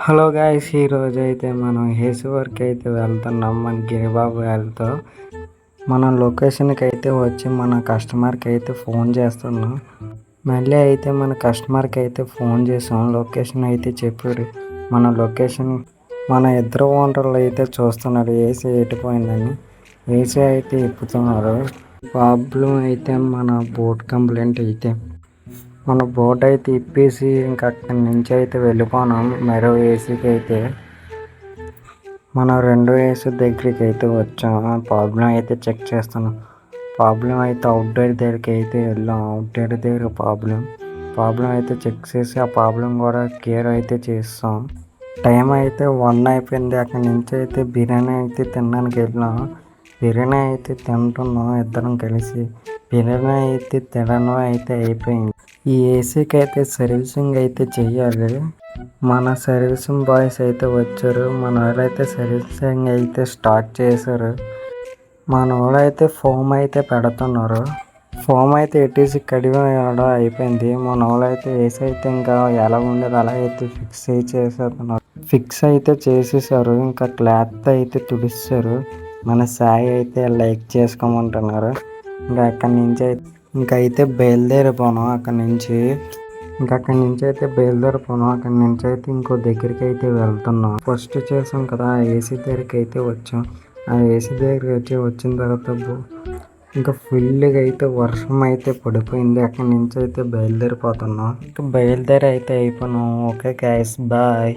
Hello guys, ఈరోజు అయితే మనం హేసు వరకు అయితే వెళ్తున్నాం. మన గిరిబాబు గారితో మన లొకేషన్కి అయితే వచ్చి మన కస్టమర్కి అయితే ఫోన్ చేస్తున్నాం. మళ్ళీ అయితే మన కస్టమర్కి అయితే ఫోన్ చేసాం. లొకేషన్ అయితే చెప్పారు. మన లొకేషన్ మన ఇద్దరు ఓనర్లు అయితే చూస్తున్నారు ఏసీ ఎట్టిపోయిందని. ఏసీ అయితే ఇప్పుతున్నారు. ప్రాబ్లం అయితే మన బోట్ కంప్లైంట్ అయితే మన బోట్ అయితే ఇప్పేసి ఇంకా అక్కడి నుంచి అయితే వెళ్ళిపోనాం. మరో ఏసీకి అయితే మనం రెండో ఏసీ దగ్గరికి అయితే వచ్చాం. ప్రాబ్లం అయితే చెక్ చేస్తున్నాం. ప్రాబ్లం అయితే అవుట్డోర్ దగ్గరికి అయితే వెళ్ళాం. అవుట్డోర్ దగ్గర ప్రాబ్లం అయితే చెక్ చేసి ఆ ప్రాబ్లం కూడా క్లియర్ అయితే చేస్తాం. టైం అయితే 1 అయిపోయింది. అక్కడి నుంచి అయితే బిర్యానీ అయితే తినడానికి వెళ్ళాం. బిర్యానీ అయితే తింటున్నాం ఇద్దరం కలిసి. బిర్యానీ అయితే తినడం అయితే అయిపోయింది. ఈ ఏసీకి అయితే సర్వీసింగ్ అయితే చెయ్యాలి. మన సర్వీసింగ్ బాయ్స్ అయితే వచ్చారు. మన వాళ్ళైతే సర్వీసింగ్ అయితే స్టార్ట్ చేశారు. మన వాళ్ళైతే ఫోమ్ అయితే పెడుతున్నారు. ఫోమ్ అయితే ఎట్టేసి కడిగడం అయిపోయింది. మన వాళ్ళైతే ఏసీ అయితే ఇంకా ఎలా ఉండేది అలా అయితే ఫిక్స్ అయితే చేసేసారు. ఇంకా క్లాత్ అయితే తుడిస్తారు. మన సాయి అయితే లైక్ చేసుకోమంటున్నారు. ఇంకా అక్కడి నుంచి అయితే బయలుదేరిపోను. అక్కడి నుంచి అయితే ఇంకో దగ్గరికి అయితే వెళ్తున్నాం. ఫస్ట్ చేసాం కదా, ఏసీ దగ్గరికి అయితే వచ్చాం. ఆ ఏసీ దగ్గరికి వచ్చిన తర్వాత ఇంకా ఫుల్గా అయితే వర్షం అయితే పడిపోయింది. అక్కడి నుంచి అయితే బయలుదేరిపోతున్నాం. బయలుదేరి అయితే అయిపోయినాం. Okay guys, bye.